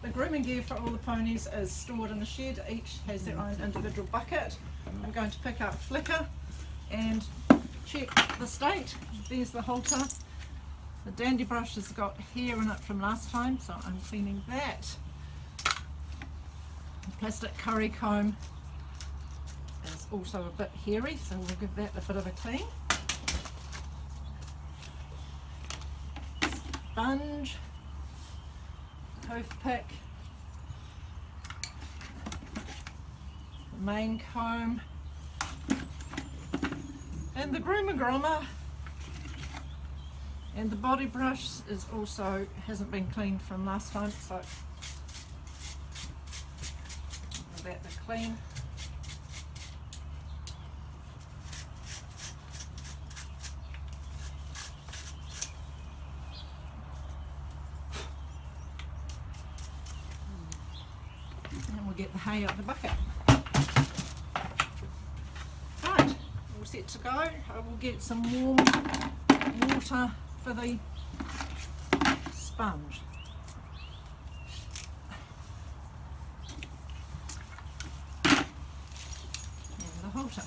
The grooming gear for all the ponies is stored in the shed. Each has their own individual bucket. I'm going to pick up Flicker and check the state. There's the halter. The dandy brush has got hair in it from last time, so I'm cleaning that. The plastic curry comb is also a bit hairy, so we'll give that a bit of a clean. Sponge, toothpick, the main comb, and the groomer. And the body brush is also hasn't been cleaned from last time, so give that a clean. And we'll get the hay out of the bucket. Right, all set to go. I will get some warm water for the sponge. And the halter.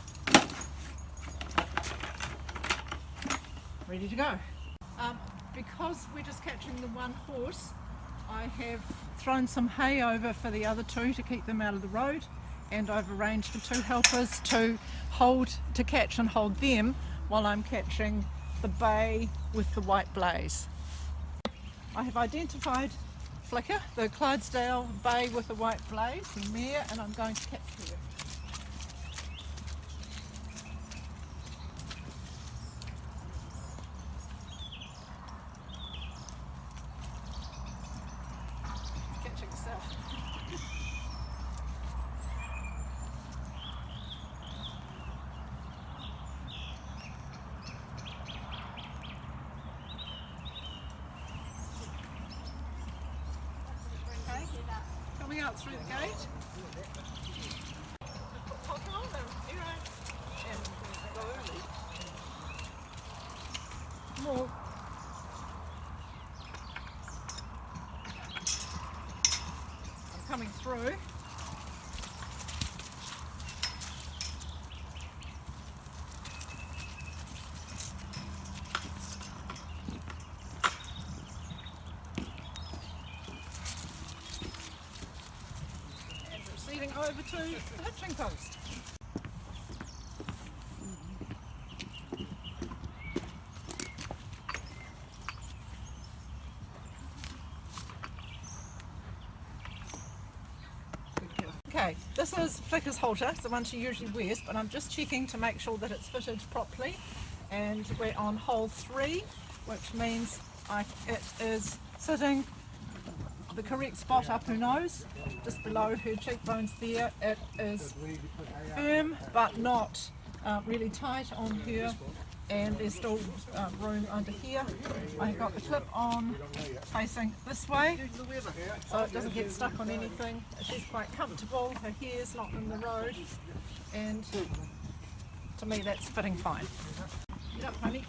Ready to go. Because we're just catching the one horse, I have thrown some hay over for the other two to keep them out of the road, and I've arranged for two helpers to catch and hold them while I'm catching the bay with the white blaze. I have identified Flicker, the Clydesdale bay with the white blaze, the mare, and I'm going to catch her. Catching herself. Coming out through the gate. More. I'm coming through. Over to the hitching post. Okay, this is Flicker's halter, it's the one she usually wears, but I'm just checking to make sure that it's fitted properly, and we're on hole 3, which means it is sitting the correct spot up her nose, just below her cheekbones there. It is firm but not really tight on her, and there's still room under here. I've got the clip on facing this way so it doesn't get stuck on anything. She's quite comfortable, her hair's not in the road, and to me that's fitting fine. Get up, honey.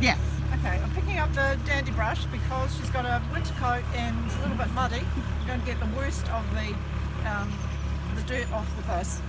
Yes. Okay, I'm picking up the dandy brush because she's got a winter coat and it's a little bit muddy. I'm going to get the worst of the the dirt off with this.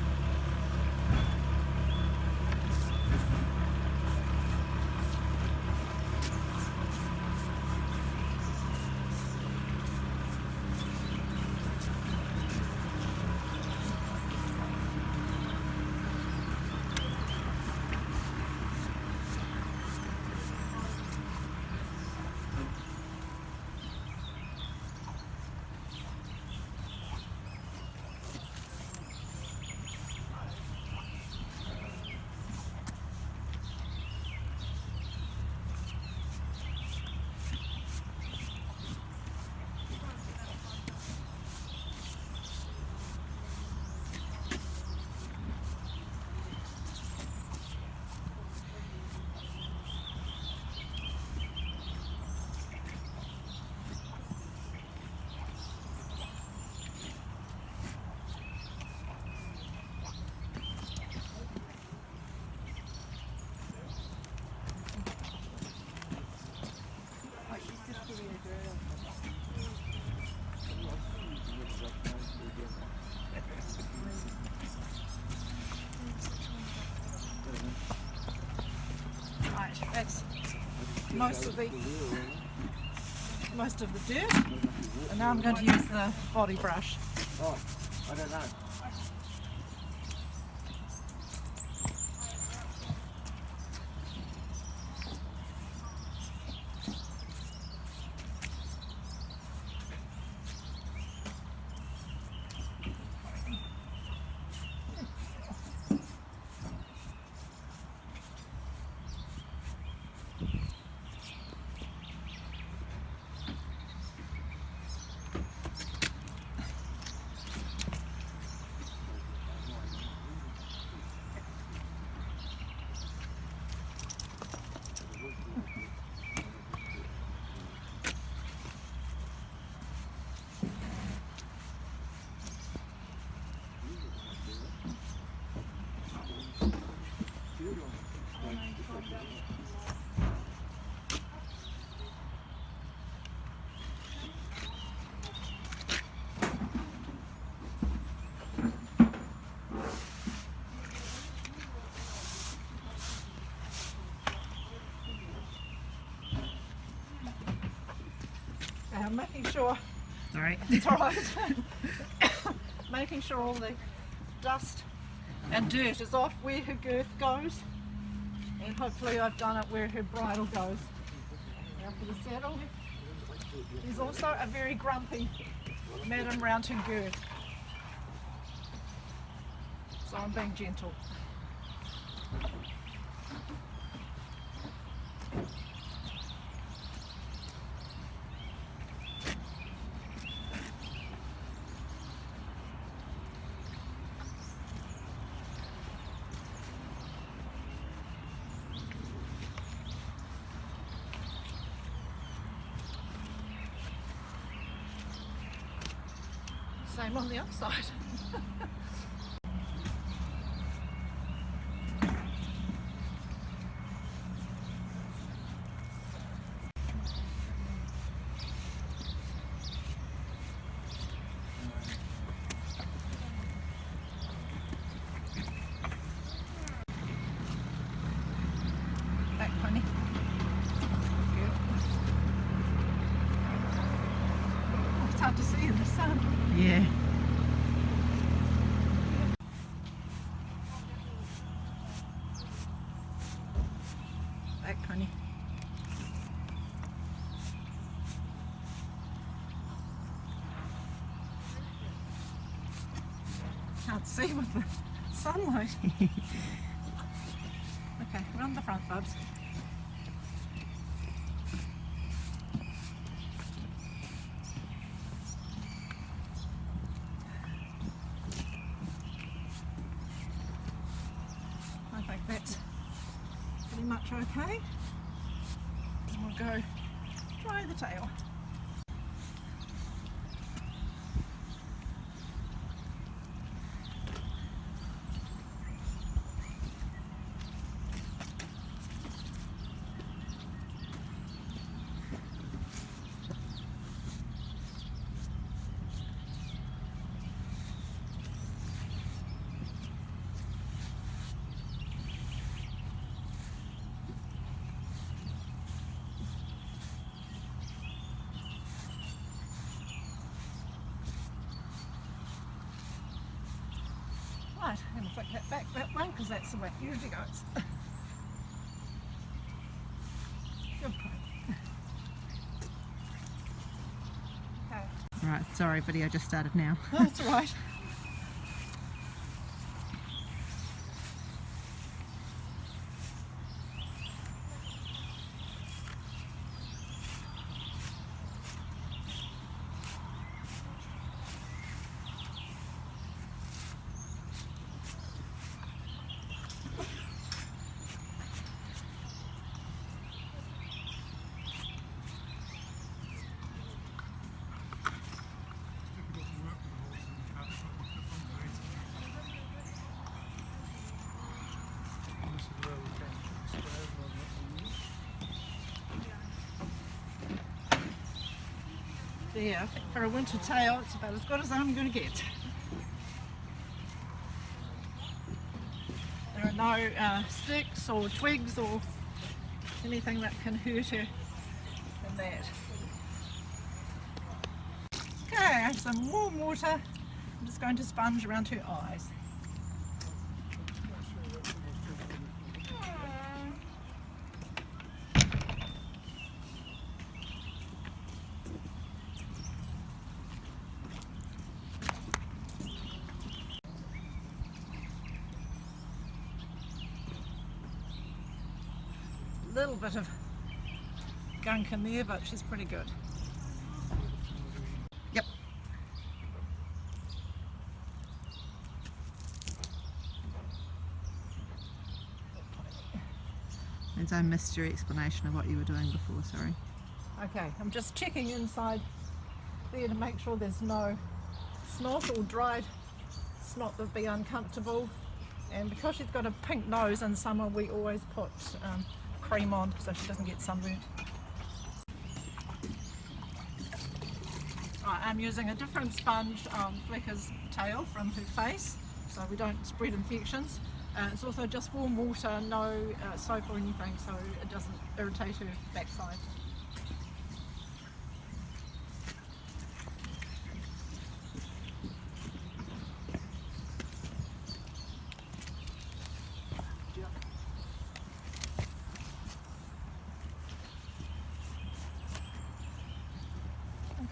Right, that's most of the dirt, and now I'm going to use the body brush. Oh, I don't know. Making sure, Sorry. it's alright, making sure all the dust and dirt is off where her girth goes, and hopefully I've done it where her bridle goes. Now for the saddle, there's also a very grumpy madam round her girth, so I'm being gentle. Same on the other side. Back pony. Good. Oh, it's hard to see in the sun. Yeah. Back pony. Can't see with the sunlight. Okay, round the front, bubs. I think that's pretty much okay. And we'll go dry the tail. Right, I'm going to flick that back that way because that's the way it usually goes. Good point. Okay. Right, sorry, video just started now. That's all right. There, I think for a winter tail it's about as good as I'm going to get. There are no sticks or twigs or anything that can hurt her in that. Okay, some warm water. I'm just going to sponge around her eyes. Little bit of gunk in there, but she's pretty good. Yep. And I missed your explanation of what you were doing before, sorry. Okay, I'm just checking inside there to make sure there's no snot or dried snot that would be uncomfortable. And because she's got a pink nose in summer, we always put cream on so she doesn't get sunburnt. Right, I'm using a different sponge on Flecker's tail from her face so we don't spread infections. It's also just warm water, no soap or anything, so it doesn't irritate her backside.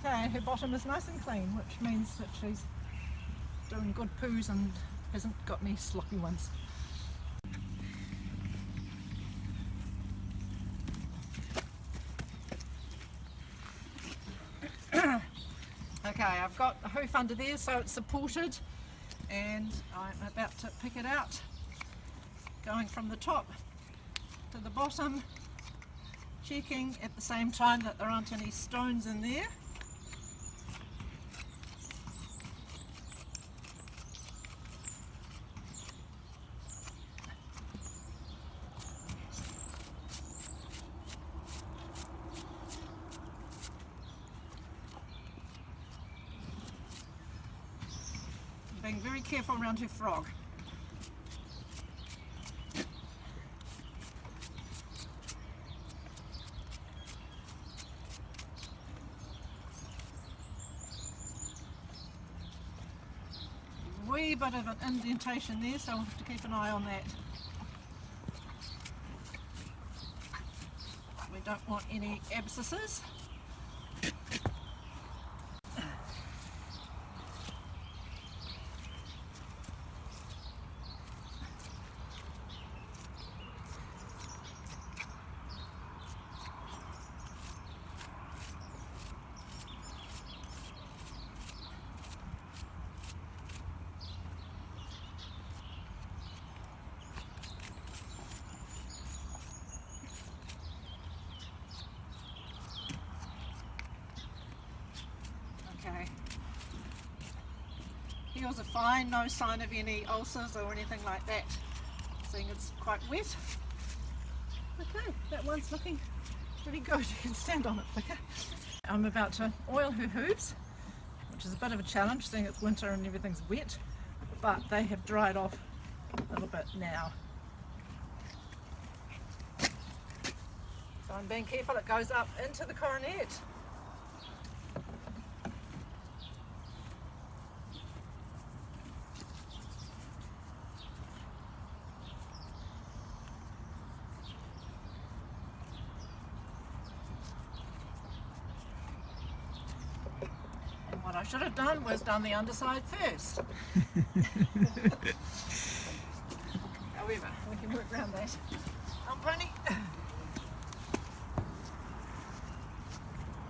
Okay, her bottom is nice and clean, which means that she's doing good poos and hasn't got any sloppy ones. Okay, I've got the hoof under there so it's supported, and I'm about to pick it out, going from the top to the bottom, checking at the same time that there aren't any stones in there. Being very careful around her frog. Wee bit of an indentation there, so we'll have to keep an eye on that. We don't want any abscesses. Okay. Heels are fine, no sign of any ulcers or anything like that. Seeing it's quite wet. Okay, that one's looking pretty good. You can stand on it, Flicker. I'm about to oil her hooves, which is a bit of a challenge seeing it's winter and everything's wet, but they have dried off a little bit now. So I'm being careful, it goes up into the coronet. I should have done was done the underside first. However, we can work around that. Pony.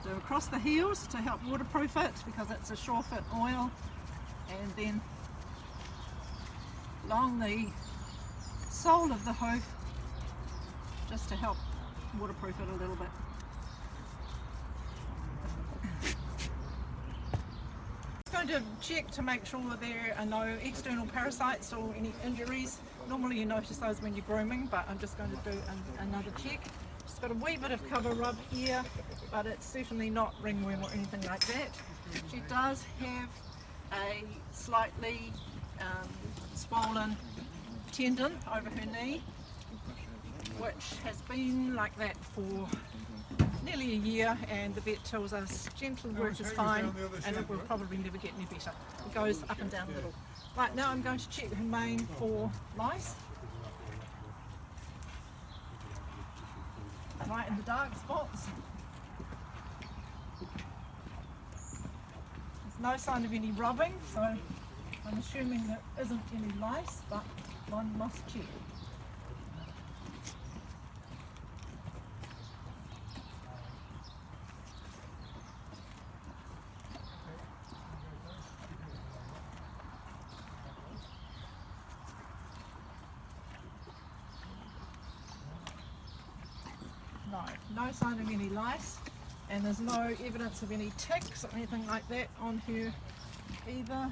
So across the heels to help waterproof it because it's a sure fit oil, and then along the sole of the hoof just to help waterproof it a little bit. Going to check to make sure there are no external parasites or any injuries. Normally you notice those when you're grooming, but I'm just going to do another check. She's got a wee bit of cover rub here, but it's certainly not ringworm or anything like that. She does have a slightly swollen tendon over her knee, which has been like that for nearly a year, and the vet tells us gentle work is fine and it will probably never get any better. It goes up and down a little. Right, now I'm going to check her mane for lice. Right in the dark spots. There's no sign of any rubbing, so I'm assuming there isn't any lice, but one must check. No sign of any lice, and there's no evidence of any ticks or anything like that on her either.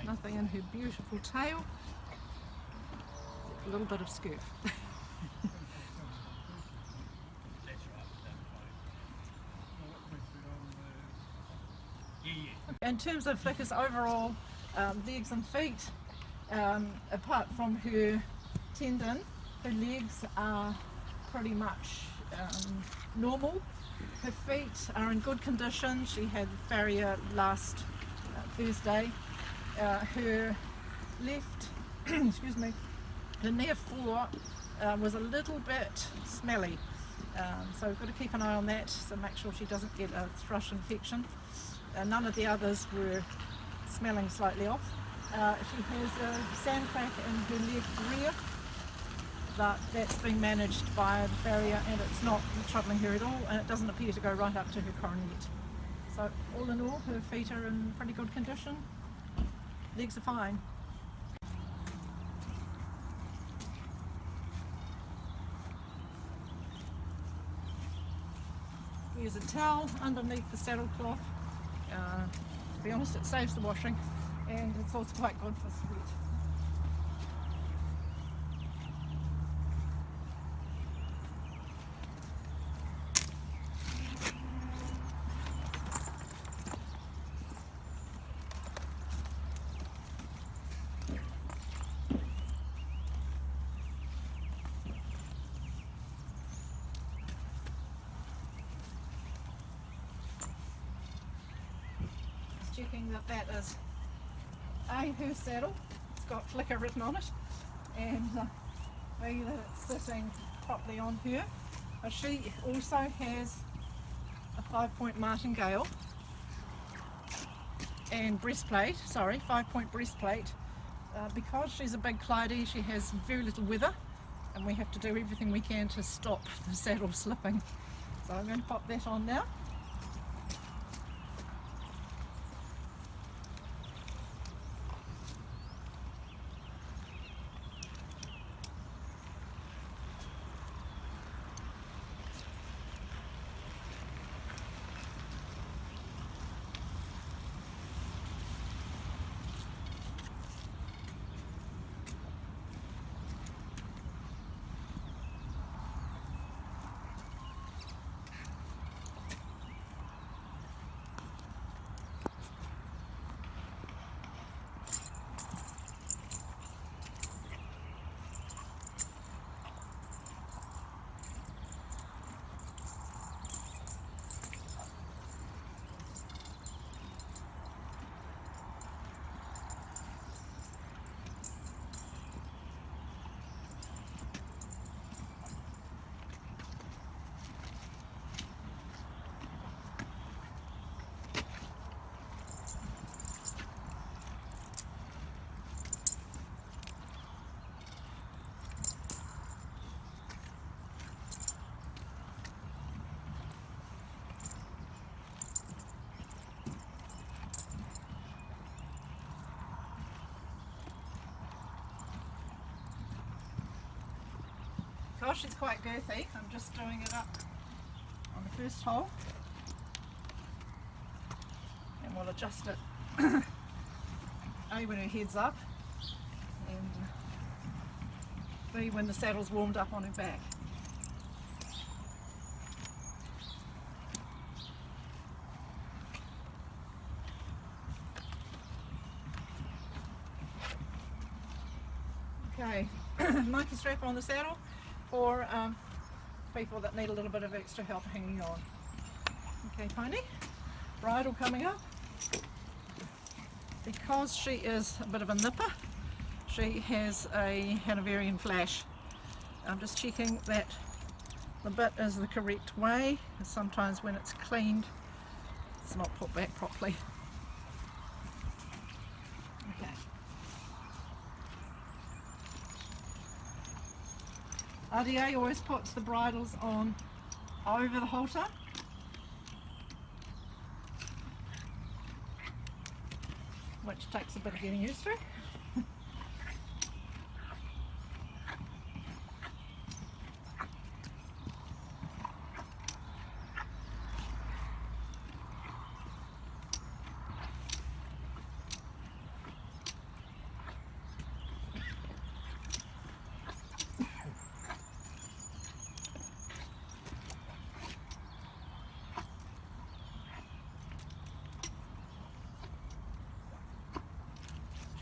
Nothing in her beautiful tail, a little bit of scurf. In terms of Flicker's overall legs and feet, apart from her tendon, her legs are pretty much normal. Her feet are in good condition. She had farrier last Thursday. Her left, excuse me, her near fore was a little bit smelly. So we've got to keep an eye on that, so make sure she doesn't get a thrush infection. None of the others were smelling slightly off. She has a sand crack in her left rear, but that's being managed by the farrier and it's not troubling her at all, and it doesn't appear to go right up to her coronet. So all in all, her feet are in pretty good condition. Legs are fine. Use a towel underneath the saddle cloth. To be honest, it saves the washing and it's also quite good for sweat. Checking that that is her saddle, it's got Flicker written on it, and B, that it's sitting properly on her. She also has a 5-point martingale and breastplate, 5-point breastplate. Because she's a big Clydie, she has very little weather and we have to do everything we can to stop the saddle slipping. So I'm going to pop that on now. because she's quite girthy, I'm just doing it up on the first hole, and we'll adjust it A, when her head's up, and B, when the saddle's warmed up on her back. Okay, monkey strap on the saddle for people that need a little bit of extra help hanging on. Okay, pony, bridle coming up. Because she is a bit of a nipper, she has a Hanoverian flash. I'm just checking that the bit is the correct way. Sometimes when it's cleaned, it's not put back properly. Okay. RDA always puts the bridles on over the halter. Which takes a bit of getting used to.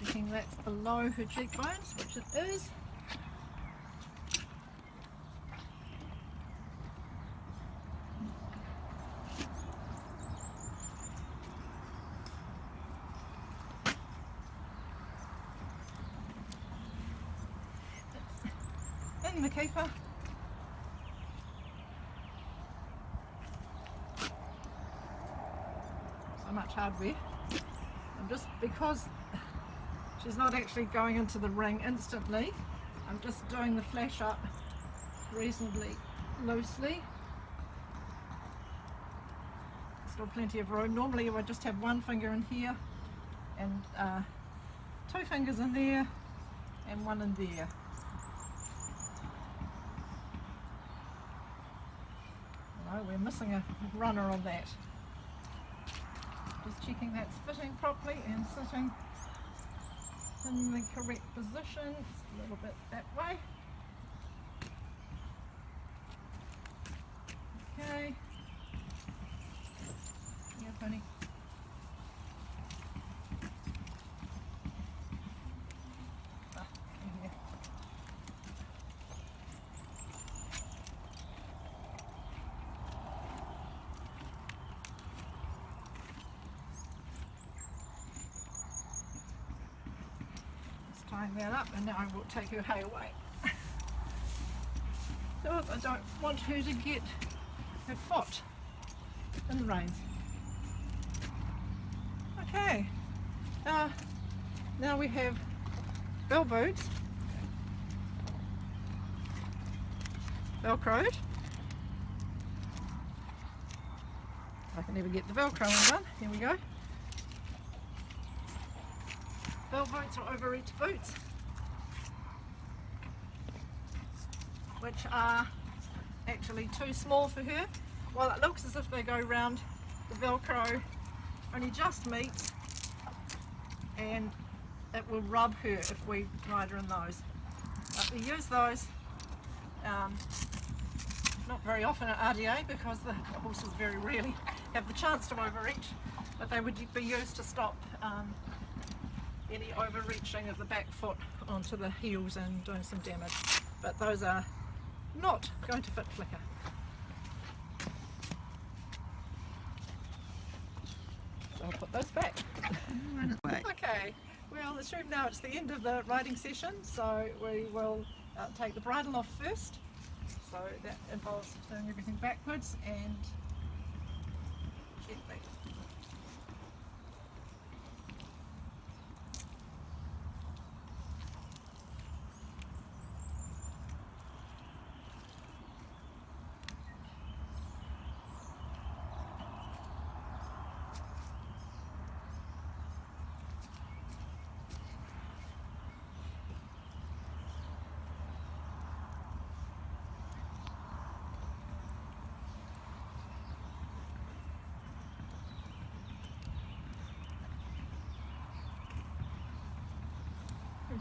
Checking that's below her cheekbones, which it is. In the keeper. So much hardware. And just because she's not actually going into the ring instantly, I'm just doing the flash up reasonably loosely. Still plenty of room. Normally you would just have one finger in here and 2 fingers in there and 1 in there. No, we're missing a runner on that. Just checking that's fitting properly and sitting in the correct position. It's a little bit that way. Okay. Yeah, bunny. In here. Tying that up, and now I will take her hay away. So I don't want her to get her foot in the reins. Okay, now we have bell boots, velcroed. I can never get the velcro undone. Here we go. Bell boots or overreach boots, which are actually too small for her. Well, it looks as if they go round the velcro, only just meets, and it will rub her if we ride her in those. But we use those not very often at RDA because the horses very rarely have the chance to overreach, but they would be used to stop any overreaching of the back foot onto the heels and doing some damage. But those are not going to fit Flicker. So I'll put those back. Okay, well assume now it's the end of the riding session, so we will take the bridle off first. So that involves doing everything backwards and gently.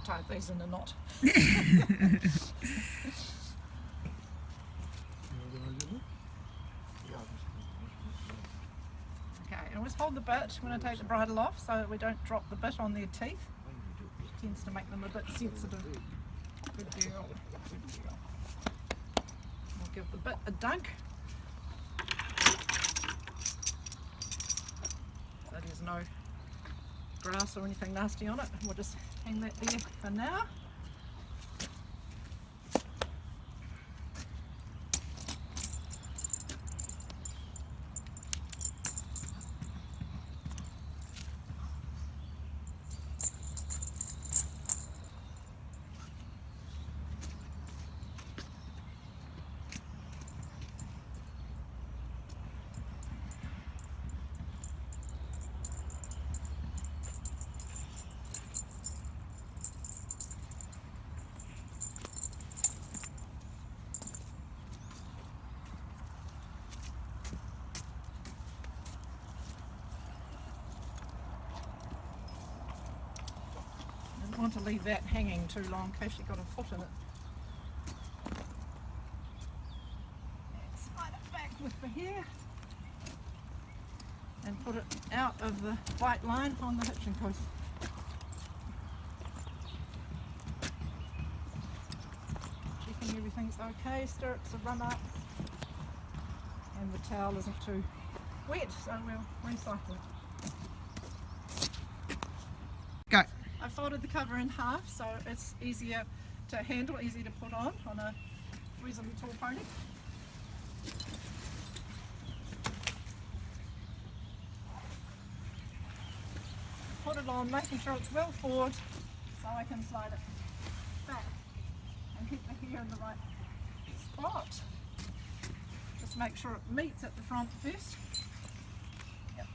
tie these in a knot. Okay, and always hold the bit when I take the bridle off so that we don't drop the bit on their teeth. It tends to make them a bit sensitive. Good girl, good girl. We'll give the bit a dunk. So there's no grass or anything nasty on it. We'll just hang that there for now. Want to leave that hanging too long in case you've got a foot in it. And slide it back with the hair and put it out of the white line on the hitching post. Checking everything's okay, stirrups are run up and the towel isn't too wet, so we'll recycle it. Go. I folded the cover in half so it's easier to handle, easy to put on a reasonably tall pony. Put it on, making sure it's well forward so I can slide it back and keep the hair in the right spot. Just make sure it meets at the front first. Yep.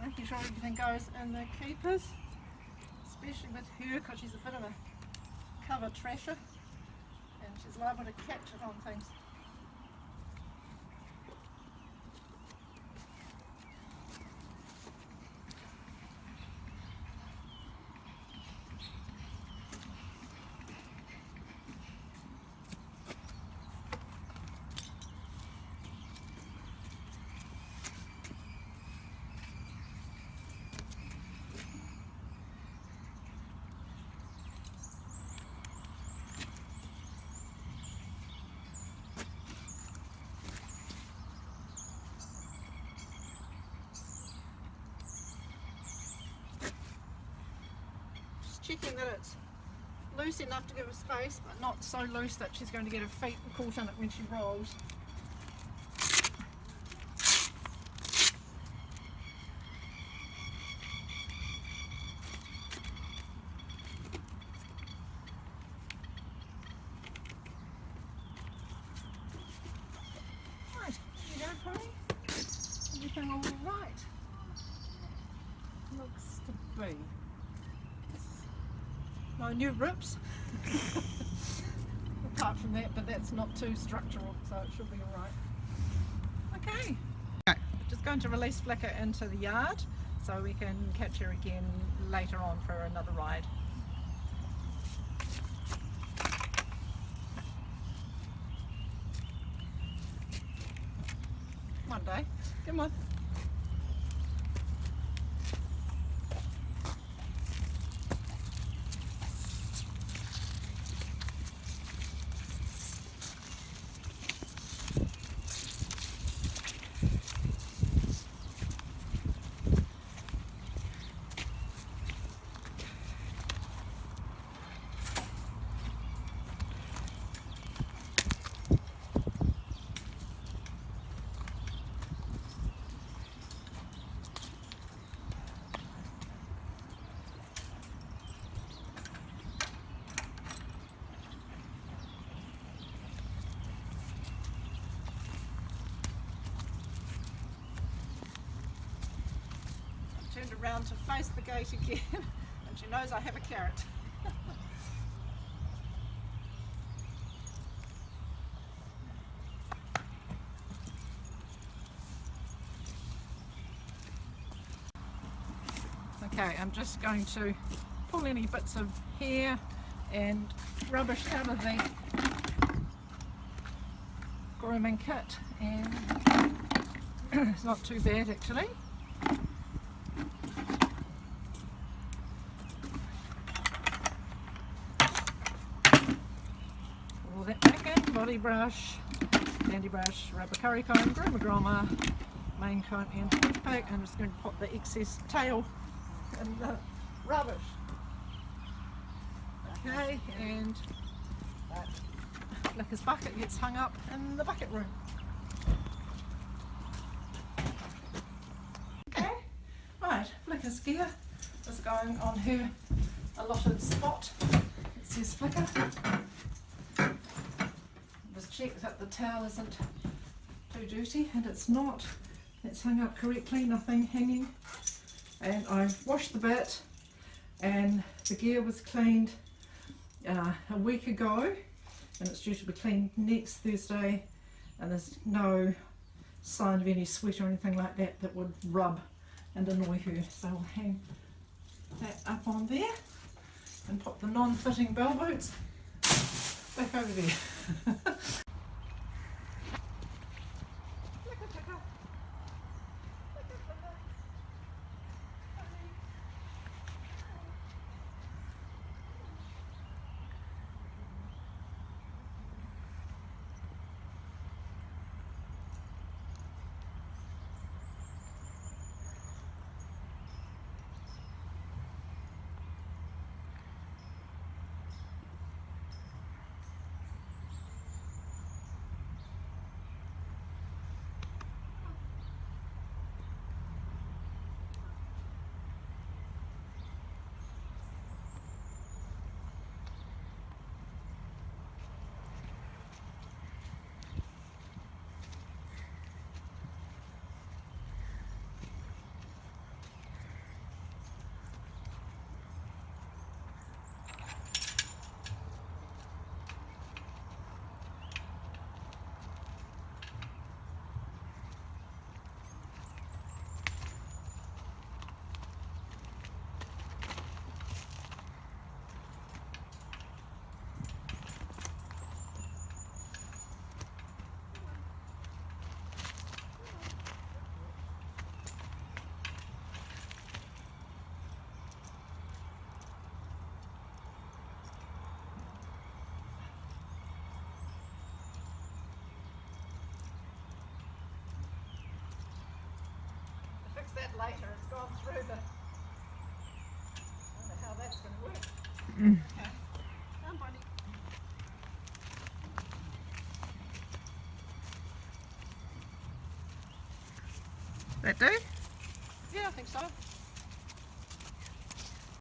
Making sure everything goes in the keepers, especially with her because she's a bit of a cover trasher and she's liable to catch it on things. Checking that it's loose enough to give her space, but not so loose that she's going to get her feet caught in it when she rolls. Right, here you go, pony. Everything all right? Looks to be. No new rips apart from that, but that's not too structural, so it should be alright. Okay, Okay. Just going to release Flicker into the yard so we can catch her again later on for another ride. One day, come on. turned around to face the gate again and she knows I have a carrot. Okay, I'm just going to pull any bits of hair and rubbish out of the grooming kit, and it's not too bad actually. All that back in, body brush, dandy brush, rubber curry comb, groomer, main comb and toothpick. I'm just going to pop the excess tail in the rubbish. Okay, and that Flicker's bucket gets hung up in the bucket room. Okay, right, Flicker's gear is going on her allotted spot. It says Flicker. Just check that the towel isn't too dirty, and it's not. It's hung up correctly, nothing hanging. And I've washed the bit, and the gear was cleaned a week ago, and it's due to be cleaned next Thursday, and there's no sign of any sweat or anything like that that would rub and annoy her. So I'll hang that up on there and put the non-fitting bell boots back over there. That later, it's gone through the, I don't know how that's going to work. Okay, come buddy. That do? Yeah, I think so.